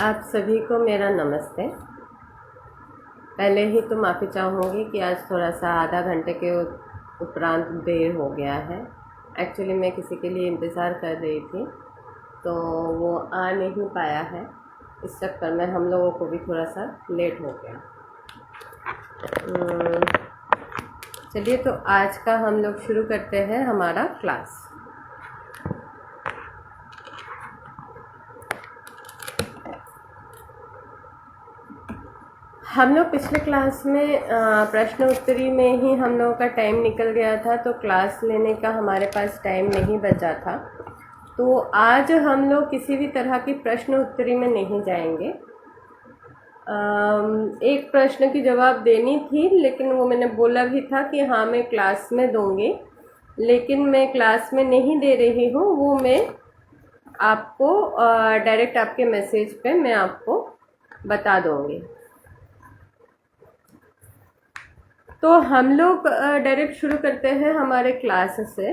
आप सभी को मेरा नमस्ते। पहले ही तो माफ़ी चाहूँगी कि आज थोड़ा सा आधा घंटे के उपरांत देर हो गया है। एक्चुअली मैं किसी के लिए इंतज़ार कर रही थी तो वो आ नहीं पाया है, इस चक्कर में हम लोगों को भी थोड़ा सा लेट हो गया। चलिए तो आज का हम लोग शुरू करते हैं हमारा क्लास। हम लोग पिछले क्लास में प्रश्न उत्तरी में ही हम लोगों का टाइम निकल गया था, तो क्लास लेने का हमारे पास टाइम नहीं बचा था। तो आज हम लोग किसी भी तरह की प्रश्न उत्तरी में नहीं जाएंगे। एक प्रश्न की जवाब देनी थी, लेकिन वो मैंने बोला भी था कि हाँ मैं क्लास में दूंगी, लेकिन मैं क्लास में नहीं दे रही हूँ। वो मैं आपको डायरेक्ट आपके मैसेज पे मैं आपको बता दूंगी। तो हम लोग डायरेक्ट शुरू करते हैं हमारे क्लास से,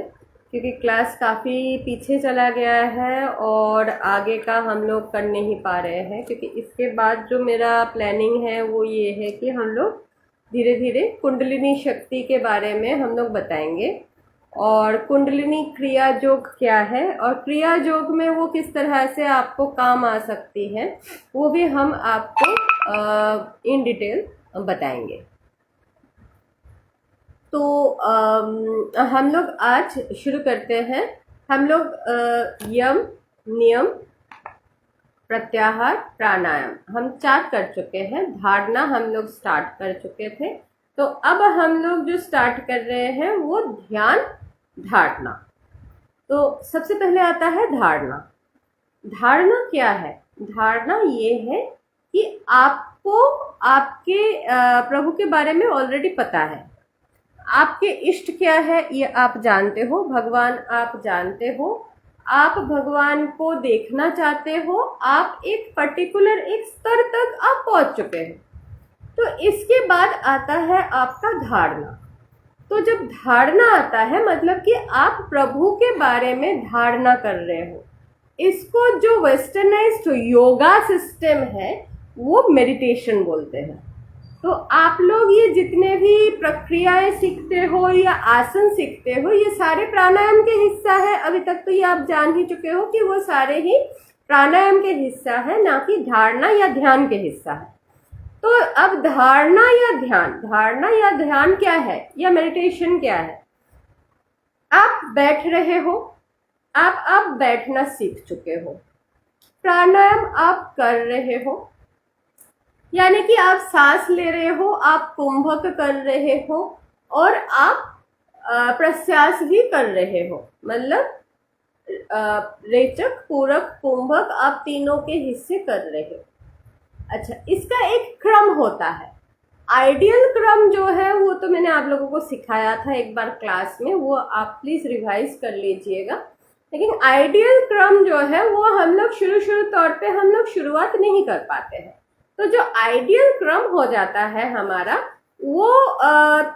क्योंकि क्लास काफ़ी पीछे चला गया है और आगे का हम लोग कर नहीं पा रहे हैं। क्योंकि इसके बाद जो मेरा प्लानिंग है वो ये है कि हम लोग धीरे धीरे कुंडलिनी शक्ति के बारे में हम लोग बताएंगे, और कुंडलिनी क्रिया योग क्या है और क्रिया योग में वो किस तरह से आपको काम आ सकती है, वो भी हम आपको इन डिटेल बताएंगे। तो हम लोग आज शुरू करते हैं। हम लोग यम, नियम, प्रत्याहार, प्राणायाम हम 4 कर चुके हैं। धारणा हम लोग स्टार्ट कर चुके थे। तो अब हम लोग जो स्टार्ट कर रहे हैं वो ध्यान धारणा। तो सबसे पहले आता है धारणा। धारणा क्या है? धारणा ये है कि आपको आपके प्रभु के बारे में ऑलरेडी पता है। आपके इष्ट क्या है ये आप जानते हो, भगवान आप जानते हो, आप भगवान को देखना चाहते हो, आप एक पर्टिकुलर एक स्तर तक आप पहुंच चुके हैं। तो इसके बाद आता है आपका धारणा। तो जब धारणा आता है मतलब कि आप प्रभु के बारे में धारणा कर रहे हो। इसको जो वेस्टर्नाइज्ड योगा सिस्टम है वो मेडिटेशन बोलते हैं। तो आप लोग ये जितने भी प्रक्रियाएं सीखते हो या आसन सीखते हो, ये सारे प्राणायाम के हिस्सा है। अभी तक तो ये आप जान ही चुके हो कि वो सारे ही प्राणायाम के हिस्सा है, ना कि धारणा या ध्यान के हिस्सा है। तो अब धारणा या ध्यान क्या है या मेडिटेशन क्या है? आप बैठ रहे हो, आप बैठना सीख चुके हो। प्राणायाम आप कर रहे हो, यानी कि आप सांस ले रहे हो, आप कुंभक कर रहे हो और आप प्रश्वास भी कर रहे हो। मतलब रेचक, पूरक, कुंभक आप तीनों के हिस्से कर रहे हो। अच्छा, इसका एक क्रम होता है। आइडियल क्रम जो है वो तो मैंने आप लोगों को सिखाया था एक बार क्लास में, वो आप प्लीज रिवाइज कर लीजिएगा। लेकिन आइडियल क्रम जो है वो हम लोग शुरू तौर पे हम लोग शुरुआत नहीं कर पाते हैं। तो जो आइडियल क्रम हो जाता है हमारा, वो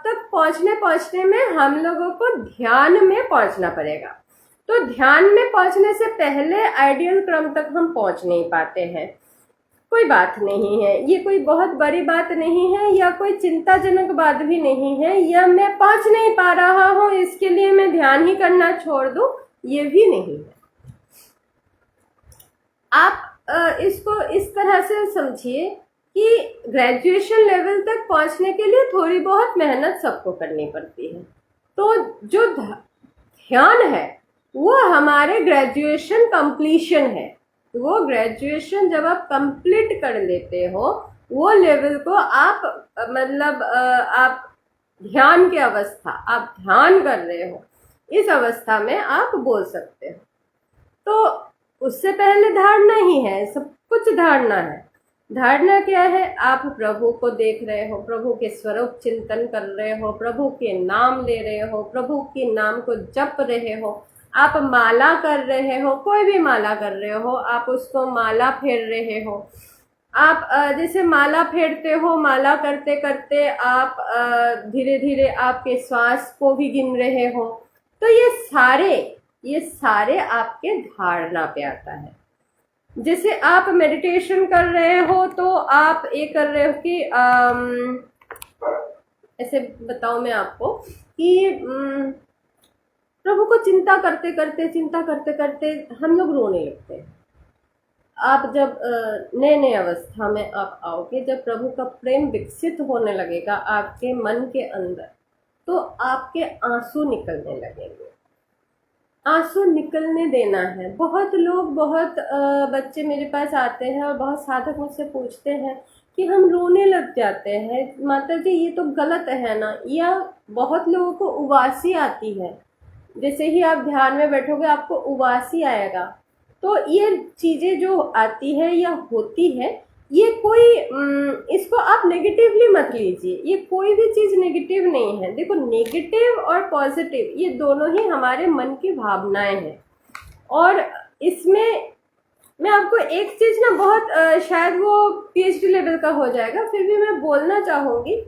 तक पहुंचने में हम लोगों को ध्यान में पहुंचना पड़ेगा। तो ध्यान में पहुंचने से पहले आइडियल क्रम तक हम पहुंच नहीं पाते हैं। कोई बात नहीं है, ये कोई बहुत बड़ी बात नहीं है या कोई चिंताजनक बात भी नहीं है, या मैं पहुंच नहीं पा रहा हूं इसके लिए मैं ध्यान ही करना छोड़ दूं, ये भी नहीं है। आप इसको इस तरह से समझिए कि ग्रेजुएशन लेवल तक पहुंचने के लिए थोड़ी बहुत मेहनत सबको करनी पड़ती है। तो जो ध्यान है वो हमारे ग्रेजुएशन कंप्लीशन है। वो ग्रेजुएशन जब आप कंप्लीट कर लेते हो, वो लेवल को आप मतलब आप ध्यान की अवस्था, आप ध्यान कर रहे हो, इस अवस्था में आप बोल सकते हो। तो उससे पहले धारणा ही है, सब कुछ धारणा है। धारणा क्या है? आप प्रभु को देख रहे हो, प्रभु के स्वरूप चिंतन कर रहे हो, प्रभु के नाम ले रहे हो, प्रभु के नाम को जप रहे हो, आप माला कर रहे हो, कोई भी माला कर रहे हो, आप उसको माला फेर रहे हो। आप जैसे माला फेरते हो, माला करते करते आप धीरे धीरे आपके श्वास को भी गिन रहे हो। तो ये सारे आपके धारणा पे आता है। जैसे आप मेडिटेशन कर रहे हो तो आप ये कर रहे हो कि ऐसे बताऊं मैं आपको कि प्रभु को चिंता करते करते हम लोग रोने लगते हैं। आप जब नए नए अवस्था में आप आओगे, जब प्रभु का प्रेम विकसित होने लगेगा आपके मन के अंदर, तो आपके आंसू निकलने लगेंगे। आंसू निकलने देना है। बहुत लोग, बहुत बच्चे मेरे पास आते हैं और बहुत साधक मुझसे पूछते हैं कि हम रोने लग जाते हैं, माता जी ये तो गलत है ना। या बहुत लोगों को उबासी आती है, जैसे ही आप ध्यान में बैठोगे आपको उबासी आएगा। तो ये चीजें जो आती है या होती है, ये कोई इसको आप नेगेटिवली मत लीजिए। ये कोई भी चीज नेगेटिव नहीं है। देखो, नेगेटिव और पॉजिटिव ये दोनों ही हमारे मन की भावनाएं हैं। और इसमें मैं आपको एक चीज ना, बहुत शायद वो पीएचडी लेवल का हो जाएगा, फिर भी मैं बोलना चाहूंगी,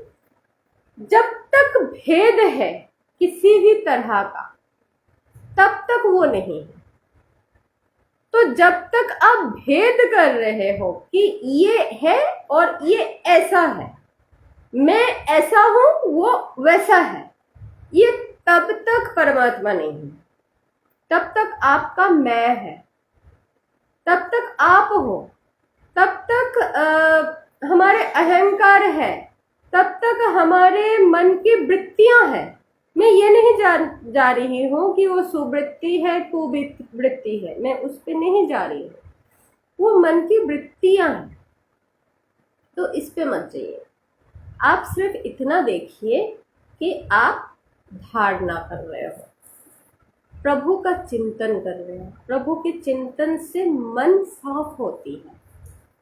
जब तक भेद है किसी भी तरह का, तब तक वो नहीं है। तो जब तक आप भेद कर रहे हो कि ये है और ये ऐसा है, मैं ऐसा हूं वो वैसा है, ये तब तक परमात्मा नहीं है। तब तक आपका मैं है, तब तक आप हो, तब तक हमारे अहंकार है, तब तक हमारे मन की वृत्तियां हैं। मैं ये नहीं जा रही हूँ कि वो सुवृत्ति है कुवृत्ति है, मैं उस पे नहीं जा रही हूँ। वो मन की वृत्तियां हैं, तो इस पे मत जाइए। आप सिर्फ इतना देखिए कि आप धारणा कर रहे हो, प्रभु का चिंतन कर रहे हो। प्रभु के चिंतन से मन साफ होती है,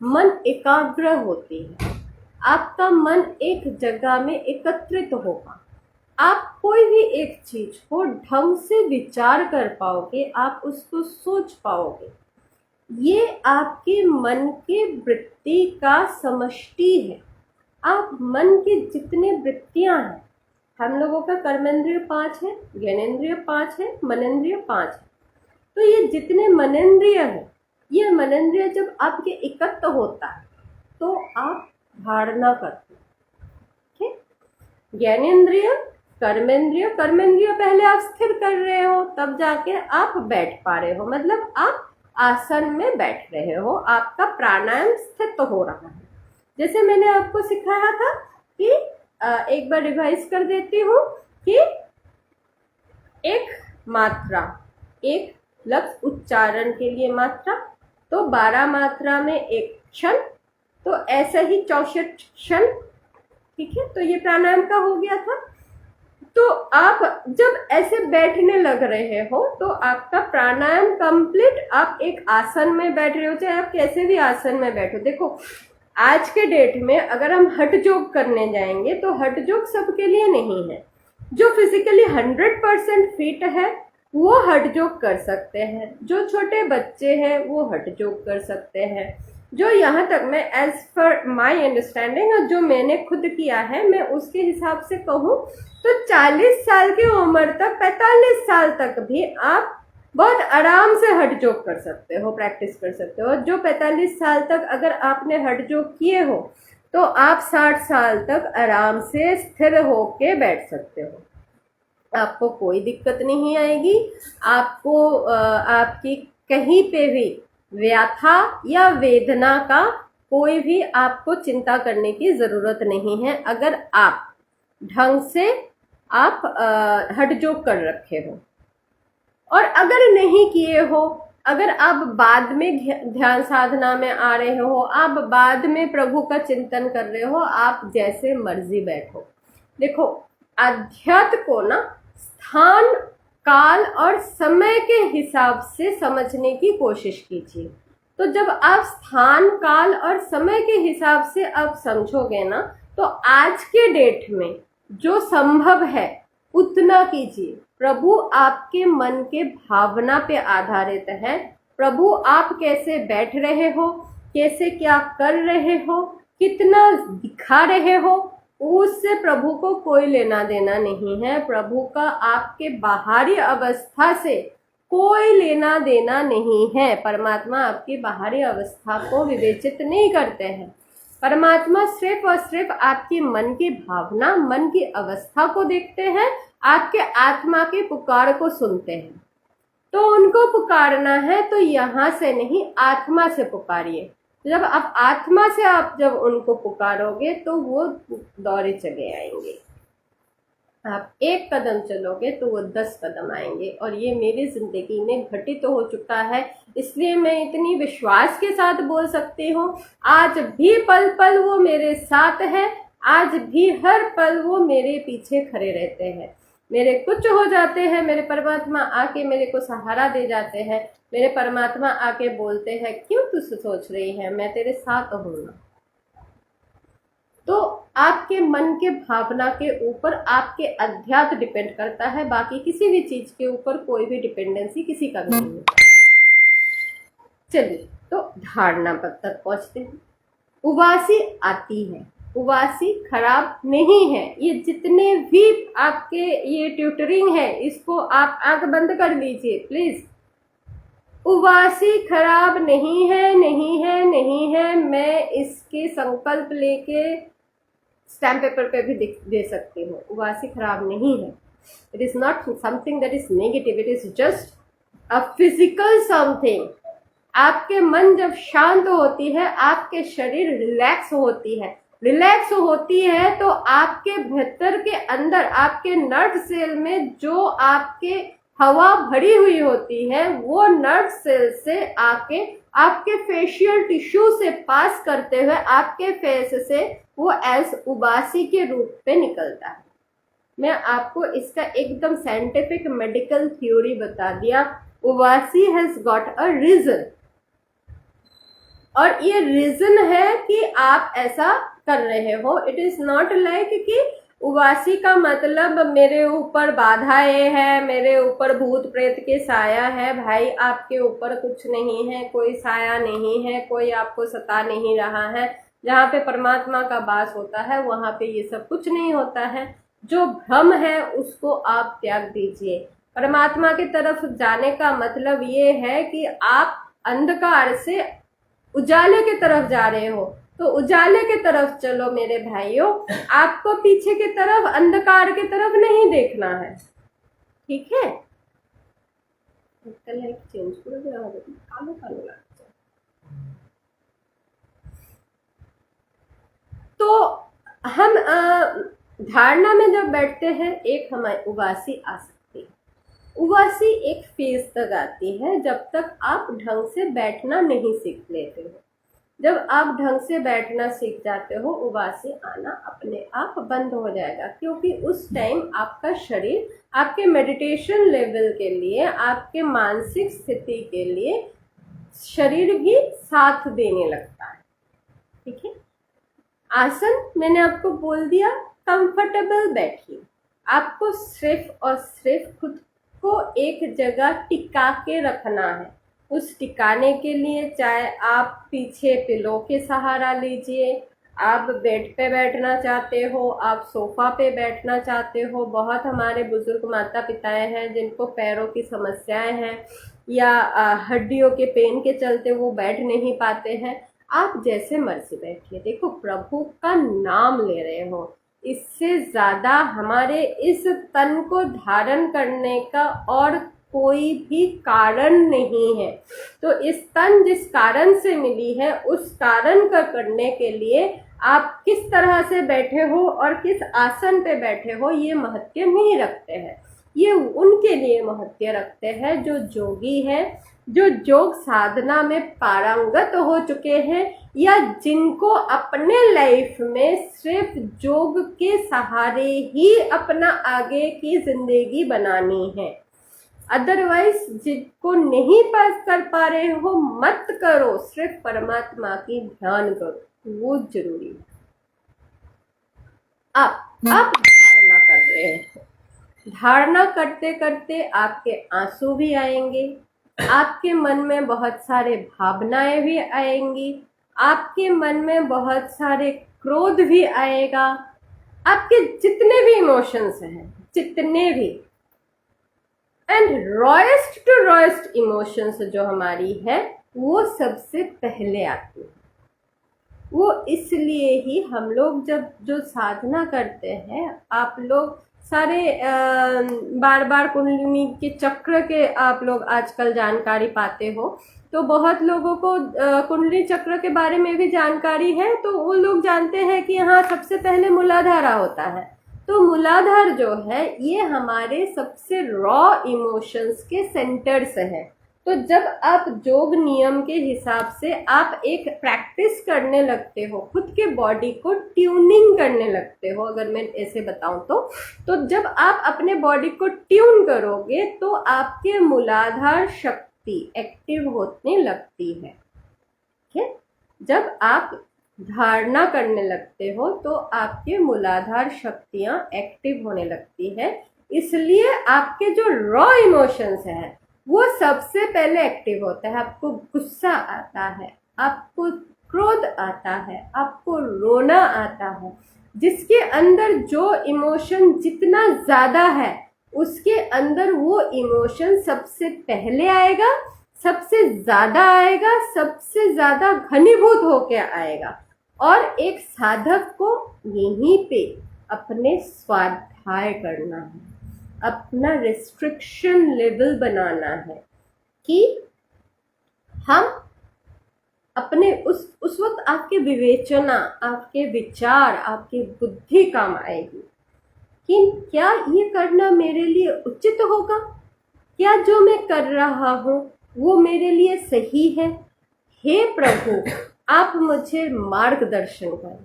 मन एकाग्र होती है, आपका मन एक जगह में एकत्रित होगा। आप कोई भी एक चीज को ढंग से विचार कर पाओगे, आप उसको सोच पाओगे। ये आपके मन के वृत्ति का समष्टि है। आप मन के जितने वृत्तियां हैं, हम लोगों का कर्मेंद्रिय 5 है, ज्ञानेंद्रिय 5 है, मनेंद्रिय 5 है। तो ये जितने मनेंद्रिय है, ये मनेंद्रिय जब आपके एकत्र होता है तो आप धारणा करते हो। ठीक, ज्ञानेंद्रिय, कर्मेंद्रिय, कर्मेंद्रिय पहले आप स्थिर कर रहे हो, तब जाके आप बैठ पा रहे हो, मतलब आप आसन में बैठ रहे हो, आपका प्राणायाम स्थित हो रहा है। जैसे मैंने आपको सिखाया था कि एक बार रिवाइज कर देती हूँ कि एक मात्रा, एक लफ्ज उच्चारण के लिए मात्रा, तो 12 मात्रा में एक क्षण, तो ऐसा ही 64 क्षण। ठीक है, तो ये प्राणायाम का हो गया था। तो आप जब ऐसे बैठने लग रहे हो तो आपका प्राणायाम कंप्लीट, आप एक आसन में बैठ रहे हो, चाहे आप कैसे भी आसन में बैठो। देखो, आज के डेट में अगर हम हठ योग करने जाएंगे तो हठ योग सबके लिए नहीं है। जो फिजिकली 100% फिट है वो हठ योग कर सकते हैं, जो छोटे बच्चे हैं वो हठ योग कर सकते हैं। जो यहाँ तक, मैं एज पर माई अंडरस्टैंडिंग और जो मैंने खुद किया है, मैं उसके हिसाब से कहूँ तो 40 साल की उम्र तक, 45 साल तक भी आप बहुत आराम से हठ योग कर सकते हो, प्रैक्टिस कर सकते हो। जो 45 साल तक अगर आपने हठ योग किए हो तो आप 60 साल तक आराम से स्थिर होके बैठ सकते हो, आपको कोई दिक्कत नहीं आएगी। आपको आपकी कहीं पे भी व्यथा या वेदना का कोई भी आपको चिंता करने की जरूरत नहीं है, अगर आप ढंग से आप हठ योग कर रखे हो। और अगर नहीं किए हो, अगर आप बाद में ध्यान साधना में आ रहे हो, आप बाद में प्रभु का चिंतन कर रहे हो, आप जैसे मर्जी बैठो। देखो, अध्यात्म को ना स्थान, काल और समय के हिसाब से समझने की कोशिश कीजिए। तो जब आप स्थान, काल और समय के हिसाब से आप समझोगे ना, तो आज के डेट में जो संभव है उतना कीजिए। प्रभु आपके मन के भावना पे आधारित है। प्रभु आप कैसे बैठ रहे हो, कैसे क्या कर रहे हो, कितना दिखा रहे हो, उससे प्रभु को कोई लेना देना नहीं है। प्रभु का आपके बाहरी अवस्था से कोई लेना देना नहीं है। परमात्मा आपकी बाहरी अवस्था को विवेचित नहीं करते हैं। परमात्मा सिर्फ और सिर्फ आपकी मन की भावना, मन की अवस्था को देखते हैं, आपके आत्मा की पुकार को सुनते हैं। तो उनको पुकारना है तो यहाँ से नहीं, आत्मा से पुकारिए। जब आप आत्मा से जब उनको पुकारोगे तो वो दौड़े चले आएंगे। आप एक कदम चलोगे तो वो 10 कदम आएंगे। और ये मेरी जिंदगी में घटित तो हो चुका है, इसलिए मैं इतनी विश्वास के साथ बोल सकती हूँ। आज भी पल पल वो मेरे साथ है, आज भी हर पल वो मेरे पीछे खड़े रहते हैं। मेरे कुछ हो जाते हैं, मेरे परमात्मा आके मेरे को सहारा दे जाते हैं। मेरे परमात्मा आके बोलते हैं, क्यों तू सोच रही है, मैं तेरे साथ हूँ ना। तो आपके मन के भावना के ऊपर आपके अध्यात्म डिपेंड करता है, बाकी किसी भी चीज के ऊपर कोई भी डिपेंडेंसी किसी का भी नहीं होता। चलिए तो धारणा तक पहुंचते हैं। उवासी आती है, उवासी खराब नहीं है। ये जितने भी आपके ये ट्यूटरिंग है, इसको आप आंख बंद कर लीजिए प्लीज। उवासी खराब नहीं है, नहीं है, नहीं है। मैं इसके संकल्प लेके स्टैम्प पेपर पे भी दे सकती हूँ। उवासी खराब नहीं है। It is not something that is negative, it is just a physical something. आपके मन जब शांत होती है, आपके शरीर रिलैक्स होती है, रिलैक्स होती है तो आपके भीतर के अंदर, आपके नर्व सेल में जो आपके हवा भरी हुई होती है, वो नर्व सेल से आके आपके फेशियल टिश्यू से पास करते हुए आपके फेस से वो एज उबासी के रूप पे निकलता है। मैं आपको इसका एकदम साइंटिफिक मेडिकल थ्योरी बता दिया। उबासी हैज गॉट अ रीजन, और ये रीजन है कि आप ऐसा कर रहे हो। इट इज नॉट लाइक कि उबासी का मतलब मेरे ऊपर बाधाएं हैं, मेरे ऊपर भूत प्रेत के साया है। भाई आपके ऊपर कुछ नहीं है, कोई साया नहीं है, कोई आपको सता नहीं रहा है। जहाँ पे परमात्मा का वास होता है वहाँ पे ये सब कुछ नहीं होता है। जो भ्रम है उसको आप त्याग दीजिए। परमात्मा की तरफ जाने का मतलब ये है कि आप अंधकार से उजाले की तरफ जा रहे हो, तो उजाले की तरफ चलो मेरे भाइयों। आपको पीछे की तरफ, अंधकार की तरफ नहीं देखना है, ठीक है। लाइट चेंज कर दे, कालो कालो लगता है। तो हम धारणा में जब बैठते हैं, एक हमारी उबासी आ सकती है। उबासी एक फेज तक आती है जब तक आप ढंग से बैठना नहीं सीख लेते हो। जब आप ढंग से बैठना सीख जाते हो, उबासी आना अपने आप बंद हो जाएगा, क्योंकि उस टाइम आपका शरीर आपके मेडिटेशन लेवल के लिए, आपके मानसिक स्थिति के लिए शरीर भी साथ देने लगता है, ठीक है। आसन मैंने आपको बोल दिया, कंफर्टेबल बैठिए। आपको सिर्फ और सिर्फ खुद को एक जगह टिका के रखना है। उस टिकाने के लिए चाहे आप पीछे पिलो के सहारा लीजिए, आप बेड पे बैठना चाहते हो, आप सोफा पे बैठना चाहते हो। बहुत हमारे बुजुर्ग माता पिताएं हैं जिनको पैरों की समस्याएं हैं या हड्डियों के पेन के चलते वो बैठ नहीं पाते हैं। आप जैसे मर्जी बैठिए। देखो, प्रभु का नाम ले रहे हो, इससे ज्यादा हमारे इस तन को धारण करने का और कोई भी कारण नहीं है। तो इस तन जिस कारण से मिली है, उस कारण का करने के लिए आप किस तरह से बैठे हो और किस आसन पे बैठे हो ये महत्व नहीं रखते हैं। ये उनके लिए महत्व रखते हैं जो जोगी है, जो योग साधना में पारंगत हो चुके हैं, या जिनको अपने लाइफ में सिर्फ योग के सहारे ही अपना आगे की जिंदगी बनानी है। अदरवाइज जिनको नहीं पास कर पा रहे हो, मत करो, सिर्फ परमात्मा की ध्यान करो, वो जरूरी है। आप धारणा कर रहे हैं, धारणा करते करते आपके आंसू भी आएंगे, आपके मन में बहुत सारे भावनाएं भी आएंगी, आपके मन में बहुत सारे क्रोध भी आएगा। आपके जितने भी इमोशंस हैं, जितने भी, एंड रॉएस्ट टू रॉएस्ट इमोशंस जो हमारी है वो सबसे पहले आती है। वो इसलिए ही हम लोग जब जो साधना करते हैं, आप लोग सारे बार बार कुंडलिनी के चक्र के आप लोग आजकल जानकारी पाते हो, तो बहुत लोगों को कुंडली चक्र के बारे में भी जानकारी है, तो वो लोग जानते हैं कि हाँ सबसे पहले मूलाधारा होता है। तो मूलाधार जो है ये हमारे सबसे रॉ इमोशंस के सेंटर्स है। तो जब आप योग नियम के हिसाब से आप एक प्रैक्टिस करने लगते हो, खुद के बॉडी को ट्यूनिंग करने लगते हो, अगर मैं ऐसे बताऊं तो जब आप अपने बॉडी को ट्यून करोगे तो आपके मूलाधार शक्ति एक्टिव होने लगती है। ठीक है, जब आप धारणा करने लगते हो तो आपके मूलाधार शक्तियां एक्टिव होने लगती है, इसलिए आपके जो रॉ इमोशंस हैं वो सबसे पहले एक्टिव होता है। आपको गुस्सा आता है, आपको क्रोध आता है, आपको रोना आता है। जिसके अंदर जो इमोशन जितना ज्यादा है उसके अंदर वो इमोशन सबसे पहले आएगा, सबसे ज्यादा आएगा, सबसे ज्यादा घनीभूत होके आएगा। और एक साधक को यहीं पे अपने स्वाध्याय करना है, अपना रिस्ट्रिक्शन लेवल बनाना है कि हम अपने उस वक्त आपके विवेचना, आपके विचार, आपकी बुद्धि काम आएगी कि क्या ये करना मेरे लिए उचित होगा, क्या जो मैं कर रहा हूँ वो मेरे लिए सही है। हे प्रभु, आप मुझे मार्गदर्शन करें।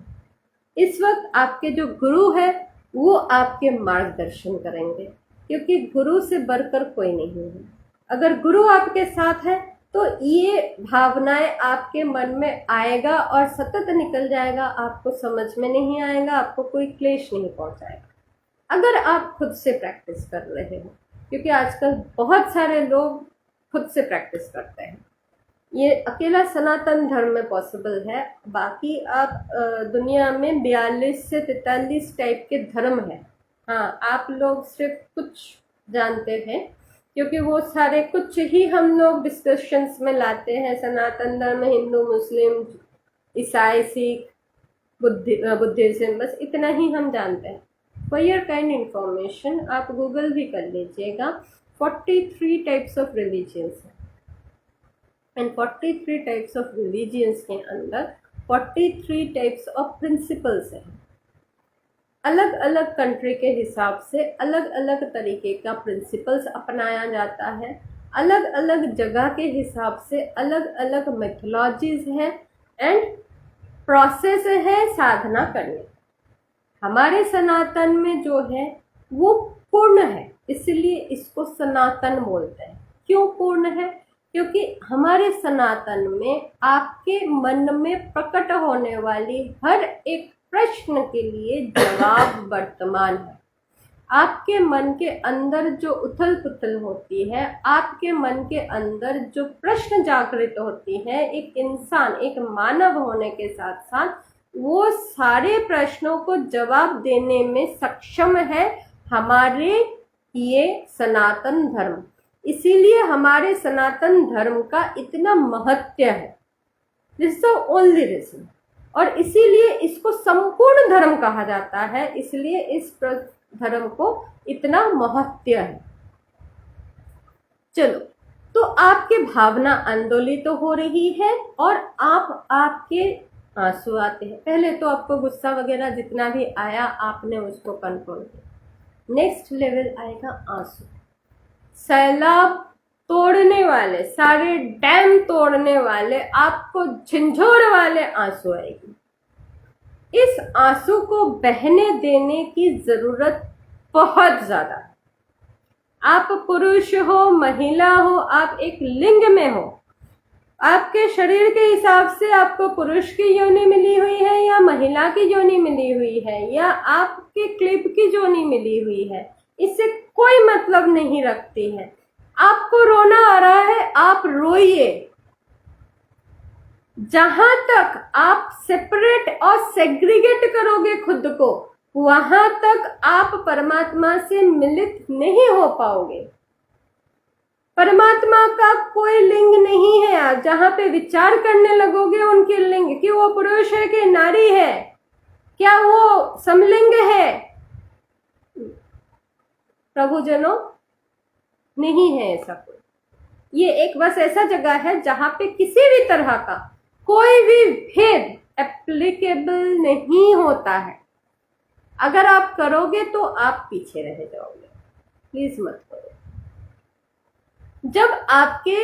इस वक्त आपके जो गुरु है वो आपके मार्गदर्शन करेंगे, क्योंकि गुरु से बढ़कर कोई नहीं है। अगर गुरु आपके साथ है तो ये भावनाएं आपके मन में आएगा और सतत निकल जाएगा, आपको समझ में नहीं आएगा, आपको कोई क्लेश नहीं पहुंचाएगा। अगर आप खुद से प्रैक्टिस कर रहे हो, क्योंकि आजकल बहुत सारे लोग खुद से प्रैक्टिस करते हैं, ये अकेला सनातन धर्म में पॉसिबल है। बाकी आप दुनिया में 42 से 43 टाइप के धर्म है। हाँ, आप लोग सिर्फ कुछ जानते हैं, क्योंकि वो सारे कुछ ही हम लोग डिस्कशंस में लाते हैं। सनातन धर्म हिंदू, मुस्लिम, ईसाई, सिख, बुद्धिज्म, बस इतना ही हम जानते हैं। फॉर योर काइंड इंफॉर्मेशन आप गूगल भी कर लीजिएगा, 43 टाइप्स ऑफ रिलीजियंस है, एंड 43 टाइप्स ऑफ रिलीजियंस के अंदर 43 टाइप्स ऑफ प्रिंसिपल्स हैं। अलग अलग कंट्री के हिसाब से अलग अलग तरीके का प्रिंसिपल्स अपनाया जाता है, अलग अलग जगह के हिसाब से अलग अलग मेथोलॉजीज है एंड प्रोसेस है साधना करने। हमारे सनातन में जो है वो पूर्ण है, इसलिए इसको सनातन बोलते हैं। क्यों पूर्ण है? क्योंकि हमारे सनातन में आपके मन में प्रकट होने वाली हर एक प्रश्न के लिए जवाब वर्तमान है। आपके मन के अंदर जो उथल पुथल होती है, आपके मन के अंदर जो प्रश्न जागृत होती है, एक इंसान, एक मानव होने के साथ साथ वो सारे प्रश्नों को जवाब देने में सक्षम है हमारे ये सनातन धर्म। इसीलिए हमारे सनातन धर्म का इतना महत्व है, this is the only reason. और इसीलिए इसको संपूर्ण धर्म कहा जाता है, इसलिए इस धर्म को इतना महत्व है। चलो, तो आपके भावना आंदोलित तो हो रही है और आपके आंसू आते हैं। पहले तो आपको गुस्सा वगैरह जितना भी आया आपने उसको कंट्रोल किया। नेक्स्ट लेवल आएगा आंसू। सैलाब तोड़ने वाले, सारे डैम तोड़ने वाले, आपको झंझोर वाले आंसू आएगी। इस आंसू को बहने देने की जरूरत बहुत ज्यादा है। आप पुरुष हो, महिला हो, आप एक लिंग में हो, आपके शरीर के हिसाब से आपको पुरुष की योनि मिली हुई है या महिला की योनि मिली हुई है या आपके क्लिप की योनि मिली हुई है, इससे कोई मतलब नहीं रखती है। आपको रोना आ रहा है, आप रोइए। जहां तक आप सेपरेट और सेग्रीगेट करोगे खुद को, वहां तक आप परमात्मा से मिलित नहीं हो पाओगे। परमात्मा का कोई लिंग नहीं है। आप जहां पे विचार करने लगोगे उनके लिंग, कि वो पुरुष है कि नारी है, क्या वो समलिंग है, प्रभुजनों नहीं है ऐसा कोई। ये एक बस ऐसा जगह है जहां पे किसी भी तरह का कोई भी भेद एप्लीकेबल नहीं होता है। अगर आप करोगे तो आप पीछे रह जाओगे, प्लीज मत करो। जब आपके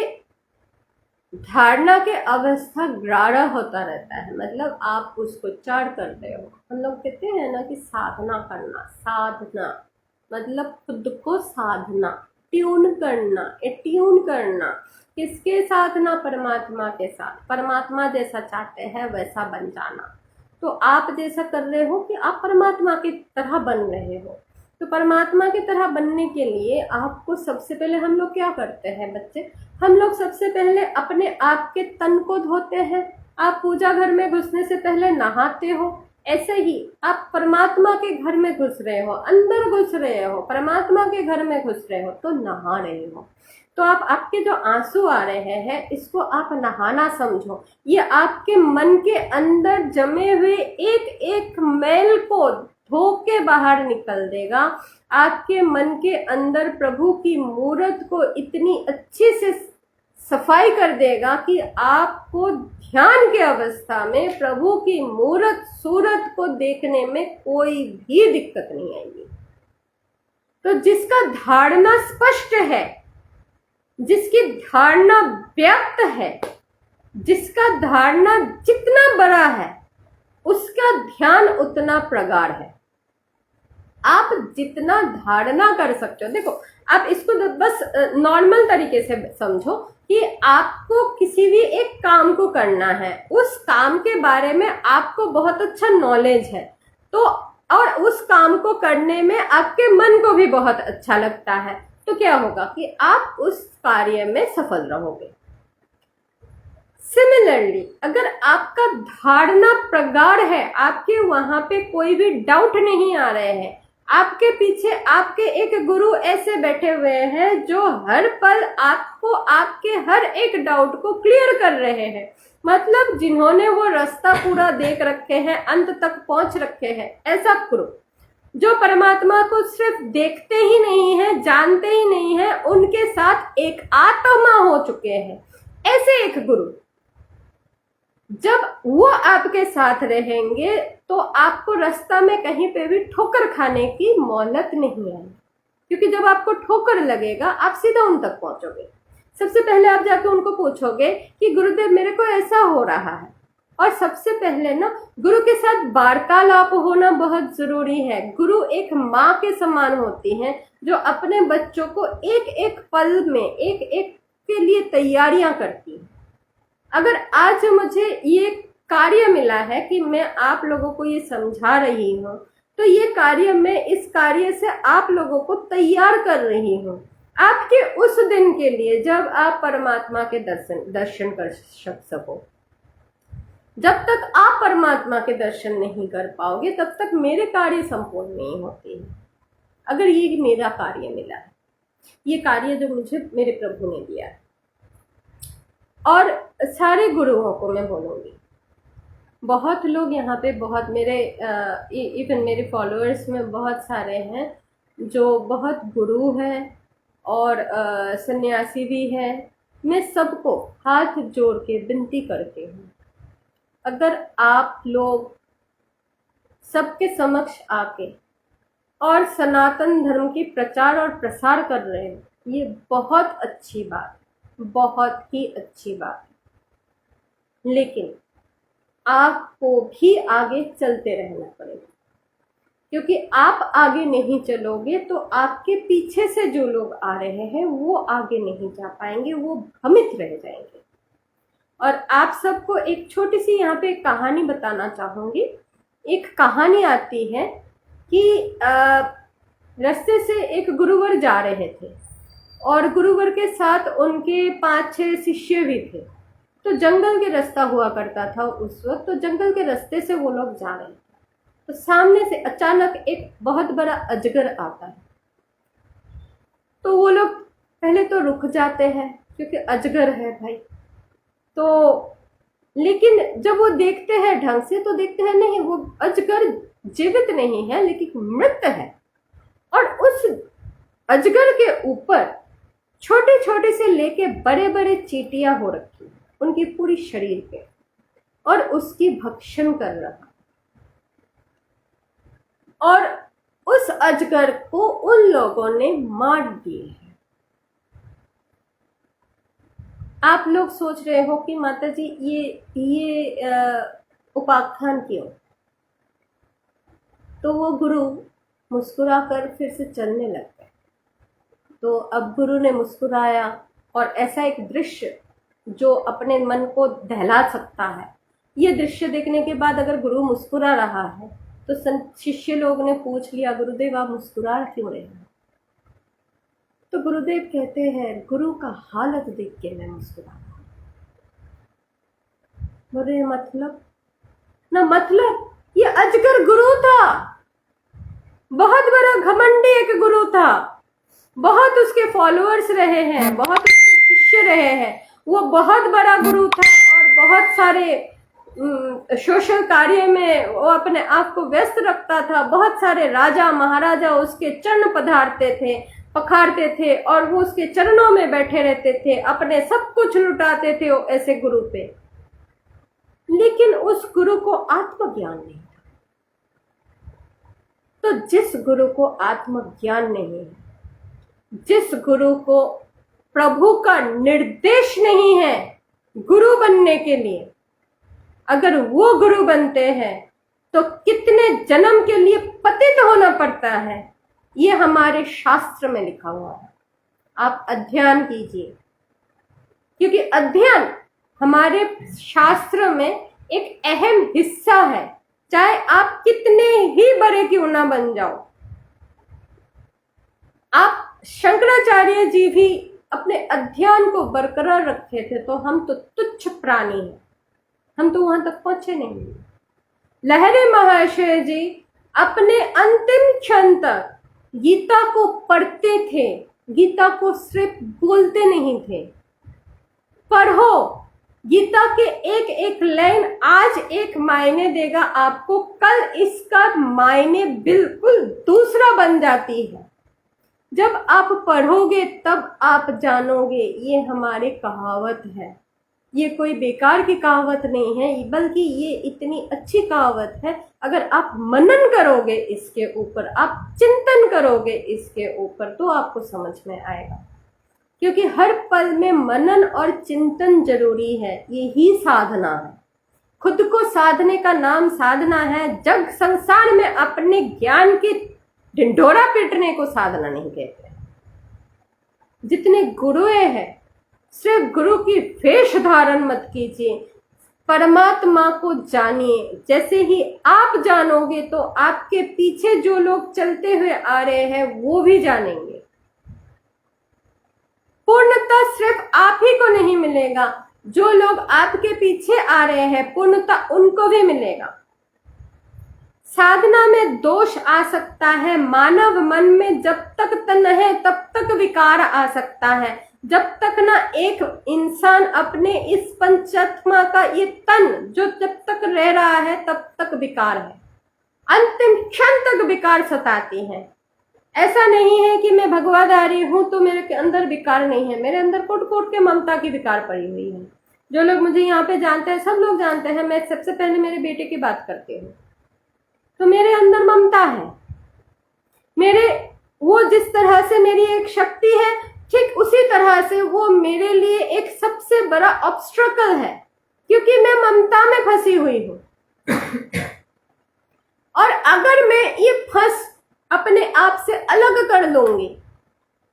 धारणा के अवस्था गाढ़ा होता रहता है, मतलब आप उसको चार करते हो। हम लोग कहते हैं ना कि साधना करना, साधना मतलब खुद को साधना, ट्यून करना, एट्यून करना। किसके साथ ना? परमात्मा के साथ। परमात्मा जैसा चाहते हैं वैसा बन जाना। तो आप जैसा कर रहे हो कि आप परमात्मा की तरह बन रहे हो। तो परमात्मा की तरह बनने के लिए आपको सबसे पहले, हम लोग क्या करते हैं बच्चे, हम लोग सबसे पहले अपने आप के तन को धोते हैं। आप पूजा घर में घुसने से पहले नहाते हो। ऐसे ही आप परमात्मा के घर में घुस रहे हो, अंदर घुस रहे हो, परमात्मा के घर में घुस रहे हो तो नहा रहे हो। तो आप, आपके जो आंसू आ रहे हैं इसको आप नहाना समझो। ये आपके मन के अंदर जमे हुए एक एक मैल को धो के बाहर निकल देगा। आपके मन के अंदर प्रभु की मूरत को इतनी अच्छी से सफाई कर देगा कि आपको ध्यान की अवस्था में प्रभु की मूरत सूरत को देखने में कोई भी दिक्कत नहीं आएगी। तो जिसका धारणा स्पष्ट है, जिसकी धारणा व्याप्त है, जिसका धारणा जितना बड़ा है उसका ध्यान उतना प्रगाढ़ है। आप जितना धारणा कर सकते हो, देखो आप इसको बस नॉर्मल तरीके से समझो कि आपको किसी भी एक काम को करना है, उस काम के बारे में आपको बहुत अच्छा नॉलेज है, तो और उस काम को करने में आपके मन को भी बहुत अच्छा लगता है, तो क्या होगा कि आप उस कार्य में सफल रहोगे। सिमिलरली अगर आपका धारणा प्रगाढ़ है, आपके वहां पे कोई भी डाउट नहीं आ रहे हैं, आपके पीछे आपके एक गुरु ऐसे बैठे हुए हैं जो हर पल आपको आपके हर एक डाउट को क्लियर कर रहे हैं, मतलब जिन्होंने वो रास्ता पूरा देख रखे हैं, अंत तक पहुंच रखे हैं, ऐसा गुरु जो परमात्मा को सिर्फ देखते ही नहीं है, जानते ही नहीं है, उनके साथ एक आत्मा हो चुके हैं, ऐसे एक गुरु जब वो आपके साथ रहेंगे तो आपको रास्ता में कहीं पे भी ठोकर खाने की मोहलत नहीं आएगी, क्योंकि जब आपको ठोकर लगेगा आप सीधा उन तक पहुंचोगे। सबसे पहले आप जाके उनको पूछोगे कि गुरुदेव मेरे को ऐसा हो रहा है, और सबसे पहले ना गुरु के साथ वार्तालाप होना बहुत जरूरी है। गुरु एक माँ के समान होती हैं जो अपने बच्चों को एक एक पल में एक एक के लिए तैयारियां करती है। अगर आज मुझे ये कार्य मिला है कि मैं आप लोगों को ये समझा रही हूँ, तो ये कार्य, मैं इस कार्य से आप लोगों को तैयार कर रही हूँ आपके उस दिन के लिए जब आप परमात्मा के दर्शन कर सको। जब तक आप परमात्मा के दर्शन नहीं कर पाओगे तब तक मेरे कार्य संपूर्ण नहीं होते हैं। अगर ये मेरा कार्य मिला है, ये कार्य जो मुझे मेरे प्रभु ने दिया है, और सारे गुरुओं को मैं बोलूँगी, बहुत लोग यहाँ पे, बहुत मेरे इवन मेरे फॉलोअर्स में बहुत सारे हैं जो बहुत गुरु हैं और सन्यासी भी हैं। मैं सबको हाथ जोड़ के विनती करती हूँ, अगर आप लोग सबके समक्ष आके और सनातन धर्म की प्रचार और प्रसार कर रहे हैं, ये बहुत अच्छी बात, बहुत ही अच्छी बात, लेकिन आपको भी आगे चलते रहना पड़ेगा, क्योंकि आप आगे नहीं चलोगे तो आपके पीछे से जो लोग आ रहे हैं वो आगे नहीं जा पाएंगे, वो भ्रमित रह जाएंगे। और आप सबको एक छोटी सी यहाँ पे एक कहानी बताना चाहूंगी। एक कहानी आती है कि रास्ते से एक गुरुवर जा रहे थे और गुरुवर के साथ उनके 5-6 शिष्य भी थे। तो जंगल के रास्ता हुआ करता था उस वक्त, तो जंगल के रास्ते से वो लोग जा रहे थे, तो सामने से अचानक एक बहुत बड़ा अजगर आता है। तो वो लोग पहले तो रुक जाते हैं क्योंकि अजगर है भाई। तो लेकिन जब वो देखते हैं ढंग से तो देखते हैं नहीं, वो अजगर जीवित नहीं है लेकिन मृत है। और उस अजगर के ऊपर छोटे छोटे से लेके बड़े बड़े चींटियां हो रखी हैं उनकी पूरी शरीर पे, और उसकी भक्षण कर रहा। और उस अजगर को उन लोगों ने मार दिए है। आप लोग सोच रहे हो कि माता जी ये उपाख्यान क्यों? तो वो गुरु मुस्कुराकर फिर से चलने लग गए। तो अब गुरु ने मुस्कुराया और ऐसा एक दृश्य जो अपने मन को दहला सकता है, ये दृश्य देखने के बाद अगर गुरु मुस्कुरा रहा है तो शिष्य लोग ने पूछ लिया, गुरुदेव आप मुस्कुरा क्यों रहे हैं? तो गुरुदेव कहते हैं, गुरु का हालत देख के मैं मुस्कुरा रहा हूं। बोले मतलब? ना मतलब, ये अजगर गुरु था, बहुत बड़ा घमंडी एक गुरु था, बहुत उसके फॉलोअर्स रहे हैं, बहुत उसके शिष्य रहे हैं, वो बहुत बड़ा गुरु था और बहुत सारे सोशल कार्य में वो अपने आप को व्यस्त रखता था। बहुत सारे राजा महाराजा उसके चरण पखारते थे और वो उसके चरणों में बैठे रहते थे, अपने सब कुछ लुटाते थे वो ऐसे गुरु पे। लेकिन उस गुरु को आत्मज्ञान नहीं था। तो जिस गुरु को आत्मज्ञान नहीं है, जिस गुरु को प्रभु का निर्देश नहीं है गुरु बनने के लिए, अगर वो गुरु बनते हैं तो कितने जन्म के लिए पतित होना पड़ता है, ये हमारे शास्त्र में लिखा हुआ है। आप अध्ययन कीजिए, क्योंकि अध्ययन हमारे शास्त्र में एक अहम हिस्सा है। चाहे आप कितने ही बड़े क्यों ना बन जाओ। आप शंकराचार्य जी भी अपने अध्ययन को बरकरार रखे थे, तो हम तो तुच्छ प्राणी हैं, हम तो वहां तक पहुंचे नहीं। लहरे महाशय जी अपने अंतिम क्षण तक गीता को पढ़ते थे, गीता को सिर्फ बोलते नहीं थे। पढ़ो, गीता के एक एक लाइन आज एक मायने देगा आपको, कल इसका मायने बिल्कुल दूसरा बन जाती है। जब आप पढ़ोगे तब आप जानोगे। ये हमारे कहावत है, ये कोई बेकार की कहावत नहीं है, बल्कि ये इतनी अच्छी कहावत है। अगर आप मनन करोगे इसके ऊपर, आप चिंतन करोगे इसके ऊपर, तो आपको समझ में आएगा। क्योंकि हर पल में मनन और चिंतन जरूरी है, यही साधना है। खुद को साधने का नाम साधना है। जग संसार में अपने ज्ञान की ढिंढोरा पीटने को साधना नहीं कहते। जितने गुरुए हैं, सिर्फ गुरु की वेश धारण मत कीजिए, परमात्मा को जानिए। जैसे ही आप जानोगे तो आपके पीछे जो लोग चलते हुए आ रहे हैं वो भी जानेंगे। पूर्णता सिर्फ आप ही को नहीं मिलेगा, जो लोग आपके पीछे आ रहे हैं पूर्णता उनको भी मिलेगा। साधना में दोष आ सकता है, मानव मन में जब तक तन है तब तक विकार आ सकता है। जब तक ना एक इंसान अपने इस पंचात्मा का ये तन जो जब तक रह रहा है तब तक विकार है, अंतिम क्षण तक विकार सताती है। ऐसा नहीं है कि मैं भगवाधारी हूं तो मेरे अंदर विकार नहीं है, मेरे अंदर कोट कोट के ममता की विकार पड़ी हुई है। जो लोग मुझे यहाँ पे जानते हैं, सब लोग जानते हैं, मैं सबसे पहले मेरे बेटे की बात करती हूँ। तो मेरे अंदर ममता है, मेरे वो जिस तरह से मेरी एक शक्ति है, ठीक उसी तरह से वो मेरे लिए एक सबसे बड़ा ऑब्स्ट्रकल है, क्योंकि मैं ममता में फंसी हुई हूं। और अगर मैं ये फंस अपने आप से अलग कर लूंगी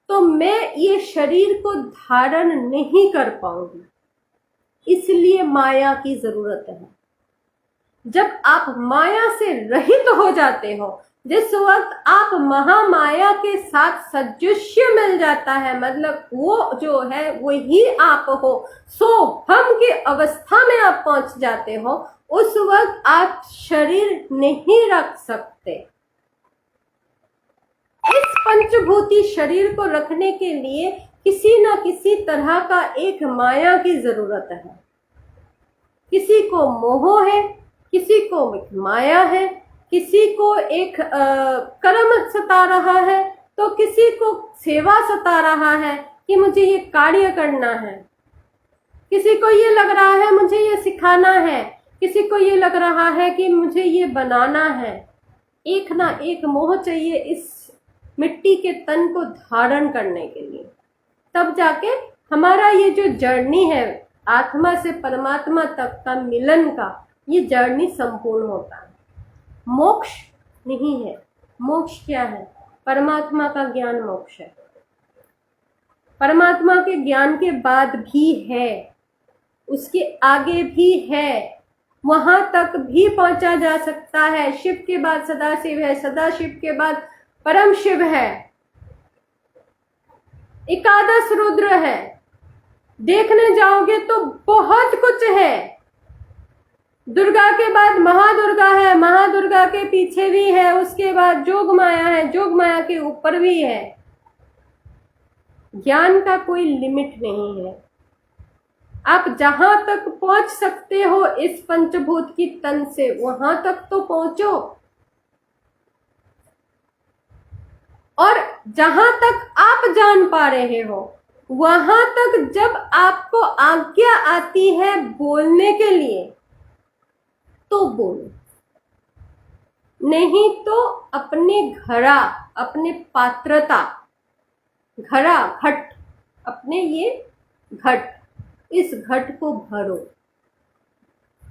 तो मैं ये शरीर को धारण नहीं कर पाऊंगी। इसलिए माया की जरूरत है। जब आप माया से रहित हो जाते हो, जिस वक्त आप महामाया के साथ सदृश्य मिल जाता है, मतलब वो जो है वही आप हो, सो हम की अवस्था में आप पहुंच जाते हो, उस वक्त आप शरीर नहीं रख सकते। इस पंचभूति शरीर को रखने के लिए किसी न किसी तरह का एक माया की जरूरत है। किसी को मोह है, किसी को माया है, किसी को एक कर्म सता रहा है, तो किसी को सेवा सता रहा है कि मुझे ये कार्य करना है। किसी को ये लग रहा है मुझे ये सिखाना है, किसी को ये लग रहा है कि मुझे ये बनाना है। एक ना एक मोह चाहिए इस मिट्टी के तन को धारण करने के लिए। तब जाके हमारा ये जो जर्नी है आत्मा से परमात्मा तक का मिलन का, ये जर्नी संपूर्ण होता है। मोक्ष नहीं है। मोक्ष क्या है? परमात्मा का ज्ञान मोक्ष है। परमात्मा के ज्ञान के बाद भी है, उसके आगे भी है, वहां तक भी पहुंचा जा सकता है। शिव के बाद सदाशिव है, सदाशिव के बाद परम शिव है, एकादश रुद्र है। देखने जाओगे तो बहुत कुछ है। दुर्गा के बाद महादुर्गा है, महादुर्गा के पीछे भी है, उसके बाद जोग माया है, जोग माया के ऊपर भी है। ज्ञान का कोई लिमिट नहीं है। आप जहां तक पहुंच सकते हो इस पंचभूत की तन से, वहां तक तो पहुंचो। और जहां तक आप जान पा रहे हो वहां तक जब आपको आज्ञा आती है बोलने के लिए तो बोलो, नहीं तो अपने घड़ा, अपने पात्रता, घड़ा, घट, अपने ये घट, इस घट को भरो।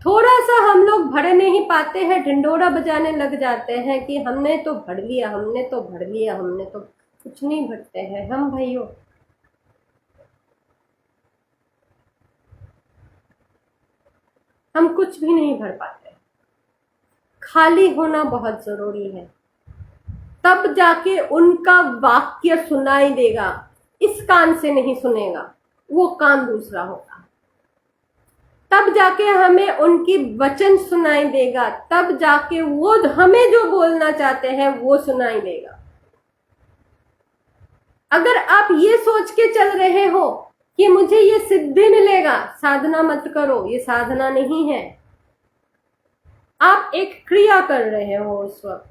थोड़ा सा हम लोग भर नहीं पाते हैं, ढिंडोरा बजाने लग जाते हैं कि हमने तो भर लिया, हमने तो भर लिया, हमने तो कुछ नहीं भरते हैं हम भाइयों। हम कुछ भी नहीं भर पाते। खाली होना बहुत जरूरी है, तब जाके उनका वाक्य सुनाई देगा। इस कान से नहीं सुनेगा, वो कान दूसरा होगा। तब जाके हमें उनकी वचन सुनाई देगा, तब जाके वो हमें जो बोलना चाहते हैं वो सुनाई देगा। अगर आप ये सोच के चल रहे हो कि मुझे ये सिद्धि मिलेगा, साधना मत करो, ये साधना नहीं है। आप एक क्रिया कर रहे हो उस वक्त।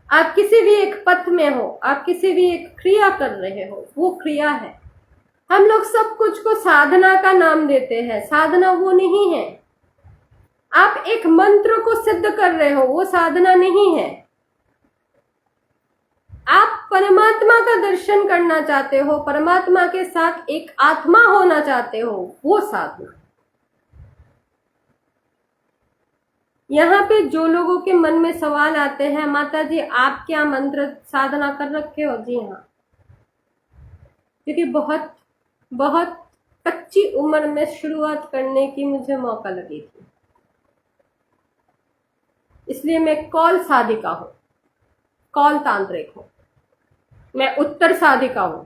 आप किसी भी एक पथ में हो, आप किसी भी एक क्रिया कर रहे हो, वो क्रिया है। हम लोग सब कुछ को साधना का नाम देते हैं, साधना वो नहीं है। आप एक मंत्र को सिद्ध कर रहे हो, वो साधना नहीं है। आप परमात्मा का दर्शन करना चाहते हो, परमात्मा के साथ एक आत्मा होना चाहते हो, वो साधना। यहाँ पे जो लोगों के मन में सवाल आते हैं, माता जी आप क्या मंत्र साधना कर रखे हो? जी हाँ, क्योंकि बहुत बहुत कच्ची उम्र में शुरुआत करने की मुझे मौका लगी थी, इसलिए मैं कौल साधिका हूं, कौल तांत्रिक हूं, मैं उत्तर साधिका हूं,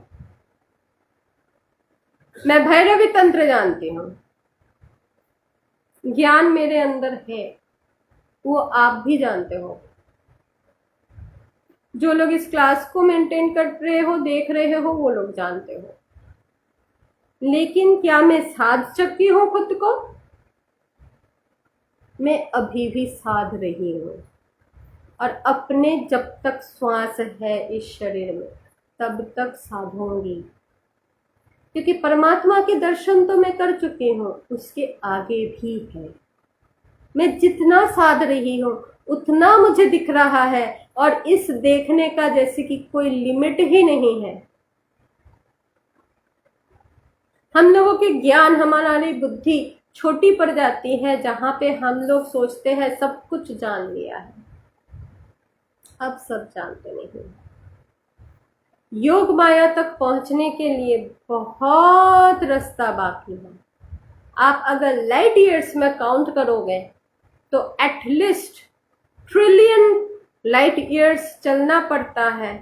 मैं भैरवी तंत्र जानती हूं। ज्ञान मेरे अंदर है, वो आप भी जानते हो। जो लोग इस क्लास को मेंटेन कर रहे हो, देख रहे हो, वो लोग जानते हो। लेकिन क्या मैं साध चुकी हूं खुद को? मैं अभी भी साध रही हूं, और अपने जब तक श्वास है इस शरीर में तब तक साधूंगी, क्योंकि परमात्मा के दर्शन तो मैं कर चुकी हूं, उसके आगे भी है। मैं जितना साध रही हूं उतना मुझे दिख रहा है, और इस देखने का जैसे कि कोई लिमिट ही नहीं है। हम लोगों के ज्ञान, हमारी बुद्धि छोटी पड़ जाती है जहां पे हम लोग सोचते हैं सब कुछ जान लिया है। अब सब जानते नहीं। योग माया तक पहुंचने के लिए बहुत रास्ता बाकी है। आप अगर लाइट ईयर्स में काउंट करोगे तो एटलीस्ट ट्रिलियन लाइट ईयर्स चलना पड़ता है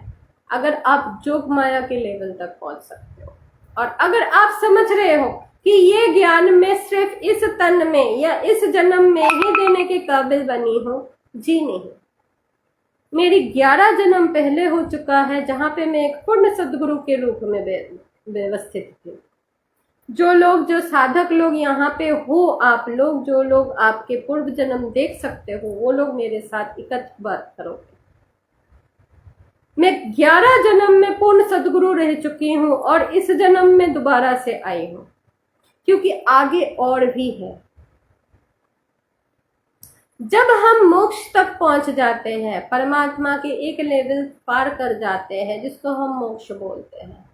अगर आप योग माया के लेवल तक पहुंच सकते हो। और अगर आप समझ रहे हो कि ये ज्ञान मैं सिर्फ इस तन में या इस जन्म में ही देने के काबिल बनी हूं, जी नहीं, मेरी 11 जन्म पहले हो चुका है जहां पे मैं एक पूर्ण सदगुरु के रूप में व्यवस्थित थे। जो लोग, जो साधक लोग यहाँ पे हो, आप लोग, जो लोग आपके पूर्व जन्म देख सकते हो, वो लोग मेरे साथ एकत्र बात करोगे। मैं 11 जन्म में पूर्ण सदगुरु रह चुकी हूँ और इस जन्म में दोबारा से आई हूँ, क्योंकि आगे और भी है। जब हम मोक्ष तक पहुंच जाते हैं, परमात्मा के एक लेवल पार कर जाते हैं, जिसको हम मोक्ष बोलते हैं,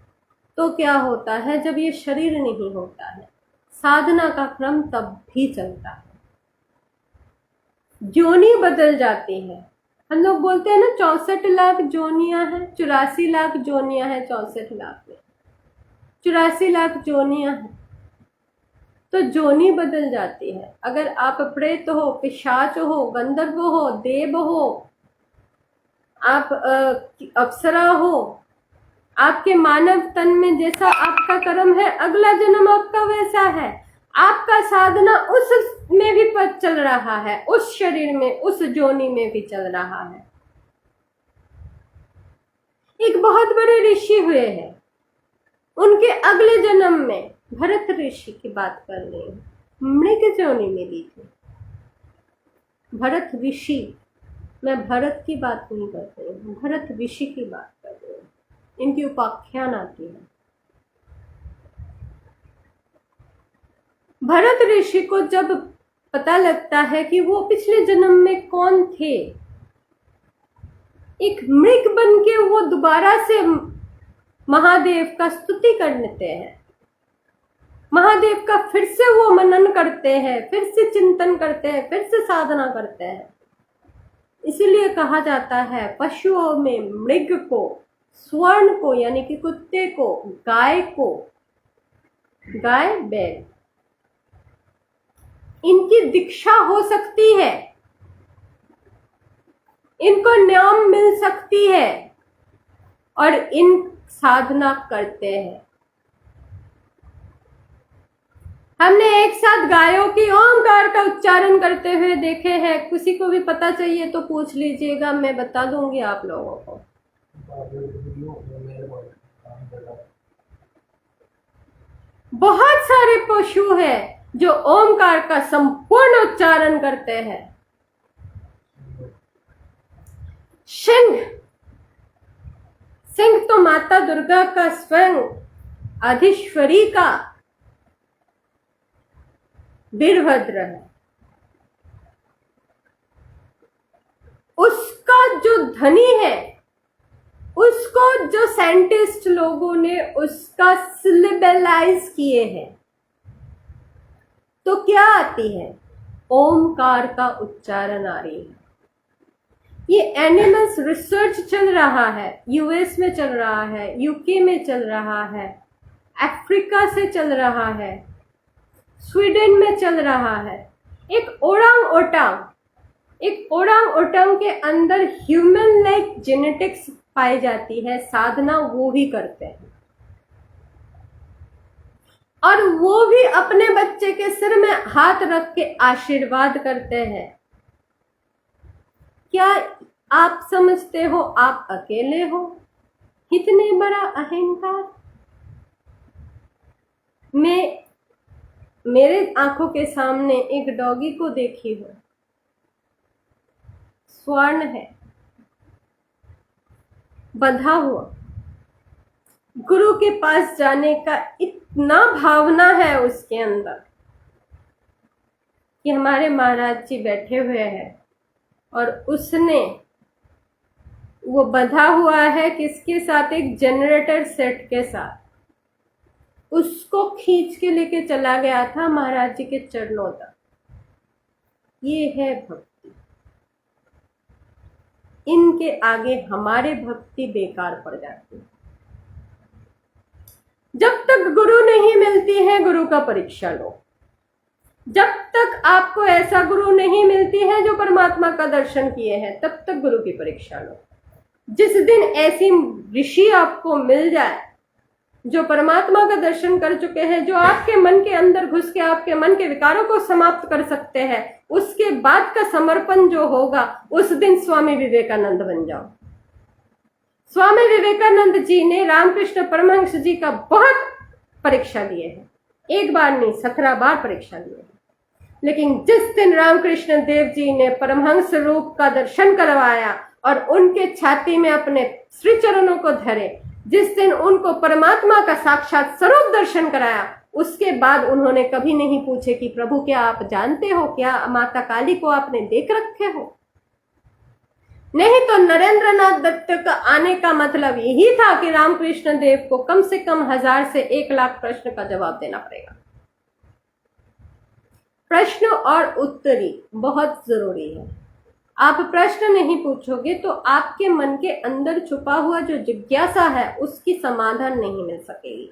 तो क्या होता है? जब ये शरीर नहीं होता है, साधना का क्रम तब भी चलता है, योनि बदल जाती है। हम लोग बोलते हैं ना 64 लाख जोनियां हैं, 84 लाख जोनियां हैं, 64 लाख में 84 लाख जोनियां हैं। तो जोनी बदल जाती है। अगर आप प्रेत हो, पिशाच हो, गंधर्व हो, देव हो, आप अप्सरा हो, आपके मानव तन में जैसा आपका कर्म है, अगला जन्म आपका वैसा है। आपका साधना उस में भी चल रहा है, उस शरीर में, उस जोनी में भी चल रहा है। एक बहुत बड़े ऋषि हुए हैं, उनके अगले जन्म में भरत ऋषि की बात कर रही हूँ, मृग जोनी में दी थी। भरत ऋषि, मैं भरत की बात नहीं कर रही हूँ, भरत ऋषि की बात कर रही हूँ। इनकी उपाख्यान आती है। भरत ऋषि को जब पता लगता है कि वो पिछले जन्म में कौन थे, एक मृग बन के वो दोबारा से महादेव का स्तुति करते हैं, महादेव का फिर से वो मनन करते हैं, फिर से चिंतन करते हैं, फिर से साधना करते हैं। इसीलिए कहा जाता है पशुओं में मृग को, स्वर्ण को यानी कि कुत्ते को, गाय को, गाय बैल, इनकी दीक्षा हो सकती है, इनको नाम मिल सकती है और इन साधना करते हैं। हमने एक साथ गायों की ओंकार का उच्चारण करते हुए देखे हैं। किसी को भी पता चाहिए तो पूछ लीजिएगा, मैं बता दूंगी आप लोगों को। बहुत सारे पशु हैं जो ओंकार का संपूर्ण उच्चारण करते हैं। सिंह, सिंह तो माता दुर्गा का स्वयं आदिश्वरी का वीरभद्र है। उसका जो धनी है, उसको जो साइंटिस्ट लोगों ने उसका सिलेबलाइज किए हैं, तो क्या आती है? ओमकार का उच्चारण आ रही है। ये एनिमल्स रिसर्च चल रहा है, यूएस में चल रहा है, यूके में चल रहा है, अफ्रीका से चल रहा है, स्वीडन में चल रहा है। एक ओरांग ओटांग के अंदर ह्यूमन लाइक जेनेटिक्स पाई जाती है, साधना वो भी करते हैं और वो भी अपने बच्चे के सिर में हाथ रख के आशीर्वाद करते हैं। क्या आप समझते हो आप अकेले हो? इतने बड़ा अहंकार। मैं मेरे आंखों के सामने एक डॉगी को देखी हूं, स्वर्ण है, बंधा हुआ, गुरु के पास जाने का इतना भावना है उसके अंदर कि हमारे महाराज जी बैठे हुए हैं और उसने वो बंधा हुआ है किसके साथ? एक जनरेटर सेट के साथ। उसको खींच के लेके चला गया था महाराज जी के चरणों तक। ये है भक्ति। इनके आगे हमारे भक्ति बेकार पड़ जाती है। जब तक गुरु नहीं मिलती है, गुरु का परीक्षा लो। जब तक आपको ऐसा गुरु नहीं मिलती है जो परमात्मा का दर्शन किए हैं, तब तक गुरु की परीक्षा लो। जिस दिन ऐसी ऋषि आपको मिल जाए जो परमात्मा का दर्शन कर चुके हैं, जो आपके मन के अंदर घुस के आपके मन के विकारों को समाप्त कर सकते हैं, उसके बाद का समर्पण जो होगा, उस दिन स्वामी विवेकानंद बन जाओ। स्वामी विवेकानंद जी ने रामकृष्ण परमहंस जी का बहुत परीक्षा लिए है, एक बार नहीं 17 बार परीक्षा लिए है। लेकिन जिस दिन रामकृष्ण देव जी ने परमहंस रूप का दर्शन करवाया और उनके छाती में अपने श्री चरणों को धरे, जिस दिन उनको परमात्मा का साक्षात स्वरूप दर्शन कराया, उसके बाद उन्होंने कभी नहीं पूछे कि प्रभु क्या आप जानते हो, क्या माता काली को आपने देख रखे हो। नहीं तो नरेंद्र नाथ दत्त का आने का मतलब यही था कि रामकृष्ण देव को कम से कम 1000 से 1 लाख प्रश्न का जवाब देना पड़ेगा। प्रश्न और उत्तरी बहुत जरूरी है। आप प्रश्न नहीं पूछोगे तो आपके मन के अंदर छुपा हुआ जो जिज्ञासा है उसकी समाधान नहीं मिल सकेगी।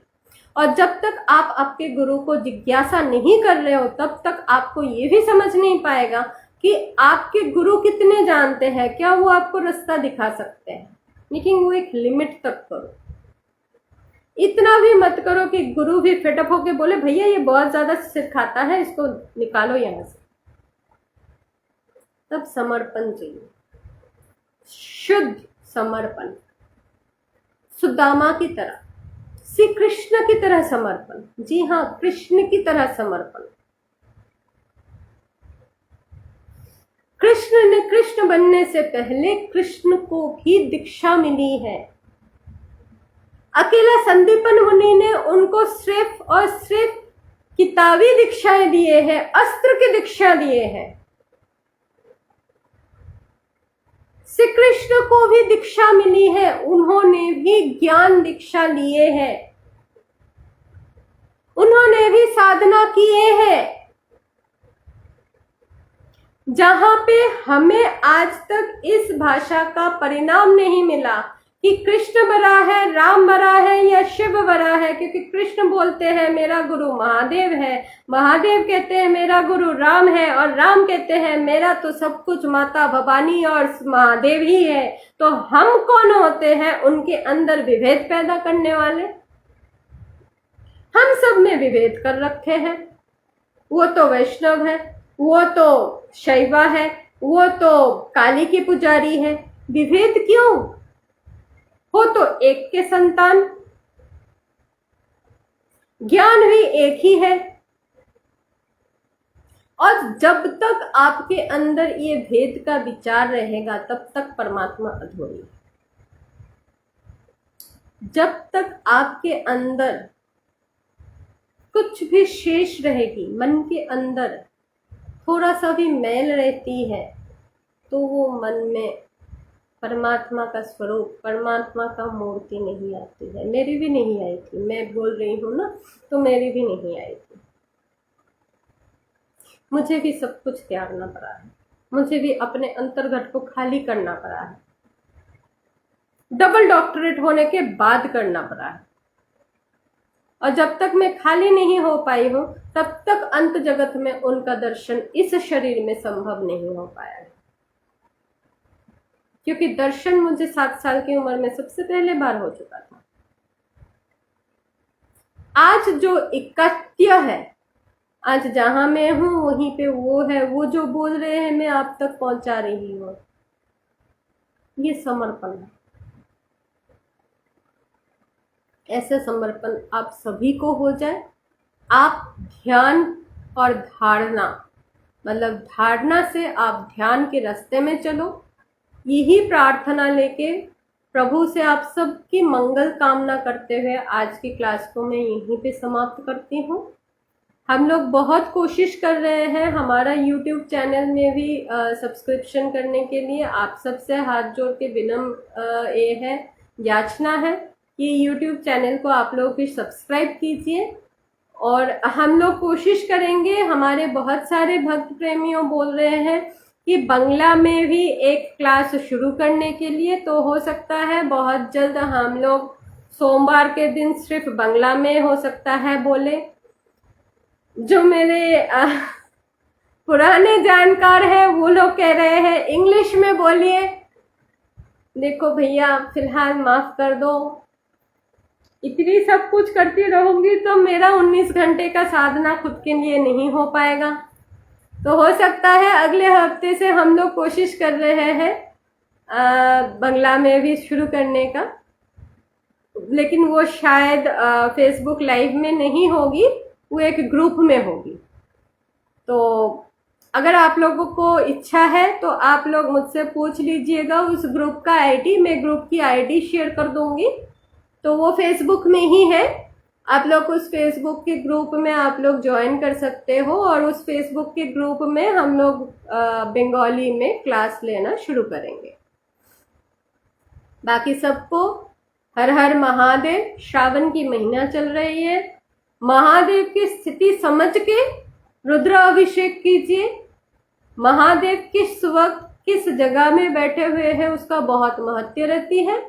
और जब तक आप आपके गुरु को जिज्ञासा नहीं कर रहे हो तब तक आपको ये भी समझ नहीं पाएगा कि आपके गुरु कितने जानते हैं, क्या वो आपको रास्ता दिखा सकते हैं। लेकिन वो एक लिमिट तक करो, इतना भी मत करो कि गुरु भी फेडअप होके बोले भैया ये बहुत ज्यादा सिर खाता है, इसको निकालो यहां से। तब समर्पण चाहिए, शुद्ध समर्पण, सुदामा की तरह, श्री कृष्ण की तरह समर्पण। जी हाँ, कृष्ण की तरह समर्पण। कृष्ण ने कृष्ण बनने से पहले कृष्ण को भी दीक्षा मिली है। अकेला संदीपन मुनि ने उनको सिर्फ और सिर्फ किताबी दीक्षाएं दिए हैं, अस्त्र की दीक्षा दिए हैं। श्री कृष्ण को भी दीक्षा मिली है, उन्होंने भी ज्ञान दीक्षा लिए हैं, उन्होंने भी साधना किए हैं। जहां पे हमें आज तक इस भाषा का परिणाम नहीं मिला कि कृष्ण बड़ा है, राम बड़ा है या शिव बड़ा है, क्योंकि कृष्ण बोलते हैं मेरा गुरु महादेव है, महादेव कहते हैं मेरा गुरु राम है, और राम कहते हैं मेरा तो सब कुछ माता भवानी और महादेव ही है। तो हम कौन होते हैं उनके अंदर विभेद पैदा करने वाले? हम सब में विभेद कर रखे हैं। वो तो वैष्णव है, वो तो शैवा है, वो तो काली की पुजारी है। विभेद क्यों? हो तो एक के संतान, ज्ञान भी एक ही है। और जब तक आपके अंदर ये भेद का विचार रहेगा तब तक परमात्मा अधूरी है। जब तक आपके अंदर कुछ भी शेष रहेगी, मन के अंदर थोड़ा सा भी मैल रहती है, तो वो मन में परमात्मा का स्वरूप, परमात्मा का मूर्ति नहीं आती है। मेरी भी नहीं आई थी, मैं बोल रही हूँ ना, तो मेरी भी नहीं आई थी। मुझे भी सब कुछ त्यागना पड़ा है, मुझे भी अपने अंतर्गत को खाली करना पड़ा है, डबल डॉक्टरेट होने के बाद करना पड़ा है। और जब तक मैं खाली नहीं हो पाई हूँ तब तक अंत जगत में उनका दर्शन इस शरीर में संभव नहीं हो पाया है। क्योंकि दर्शन मुझे 7 साल की उम्र में सबसे पहले बार हो चुका था। आज जो इकट्य है, आज जहां मैं हूं वहीं पे वो है, वो जो बोल रहे हैं मैं आप तक पहुंचा रही हूं। ये समर्पण है। ऐसे समर्पण आप सभी को हो जाए। आप ध्यान और धारणा, मतलब धारणा से आप ध्यान के रास्ते में चलो। यही प्रार्थना लेके प्रभु से आप सबकी मंगल कामना करते हुए आज की क्लास को मैं यहीं पे समाप्त करती हूँ। हम लोग बहुत कोशिश कर रहे हैं हमारा YouTube चैनल में भी सब्सक्रिप्शन करने के लिए। आप सबसे हाथ जोड़ के विनम्र ये है, याचना है कि YouTube चैनल को आप लोग भी सब्सक्राइब कीजिए। और हम लोग कोशिश करेंगे, हमारे बहुत सारे भक्त प्रेमियों बोल रहे हैं कि बंगला में भी एक क्लास शुरू करने के लिए, तो हो सकता है बहुत जल्द हम लोग सोमवार के दिन सिर्फ बंगला में हो सकता है बोले। जो मेरे पुराने जानकार हैं वो लोग कह रहे हैं इंग्लिश में बोलिए। देखो भैया फिलहाल माफ कर दो, इतनी सब कुछ करती रहूंगी तो मेरा 19 घंटे का साधना खुद के लिए नहीं हो पाएगा। तो हो सकता है अगले हफ्ते से हम लोग कोशिश कर रहे हैं बंगला में भी शुरू करने का, लेकिन वो शायद फेसबुक लाइव में नहीं होगी, वो एक ग्रुप में होगी। तो अगर आप लोगों को इच्छा है तो आप लोग मुझसे पूछ लीजिएगा उस ग्रुप का आईडी, मैं ग्रुप की आईडी शेयर कर दूंगी। तो वो फेसबुक में ही है, आप लोग उस फेसबुक के ग्रुप में आप लोग ज्वाइन कर सकते हो, और उस फेसबुक के ग्रुप में हम लोग बंगाली में क्लास लेना शुरू करेंगे। बाकी सबको हर हर महादेव। श्रावण की महीना चल रही है, महादेव की स्थिति समझ के रुद्र अभिषेक कीजिए। महादेव किस वक्त किस जगह में बैठे हुए हैं उसका बहुत महत्व रहती है,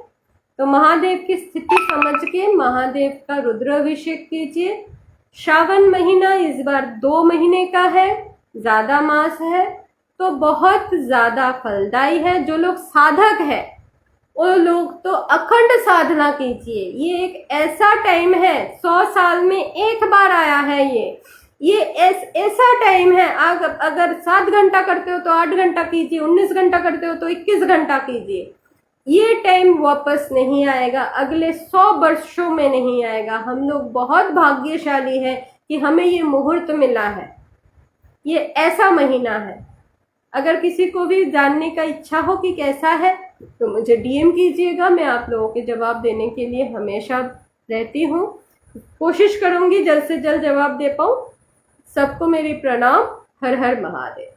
तो महादेव की स्थिति समझ के महादेव का रुद्र अभिषेक कीजिए। श्रावण महीना इस बार 2 महीने का है, ज्यादा मास है, तो बहुत ज्यादा फलदायी है। जो लोग साधक है वो लोग तो अखंड साधना कीजिए। ये एक ऐसा टाइम है, 100 साल में एक बार आया है ये ऐसा टाइम है। अगर 7 घंटा करते हो तो 8 घंटा कीजिए, 19 घंटा करते हो तो 21 घंटा कीजिए। ये टाइम वापस नहीं आएगा, अगले 100 वर्षों में नहीं आएगा। हम लोग बहुत भाग्यशाली है कि हमें ये मुहूर्त मिला है, ये ऐसा महीना है। अगर किसी को भी जानने का इच्छा हो कि कैसा है तो मुझे डीएम कीजिएगा, मैं आप लोगों के जवाब देने के लिए हमेशा रहती हूँ। कोशिश करूंगी जल्द से जल्द जवाब दे पाऊँ। सबको मेरी प्रणाम। हर हर महादेव।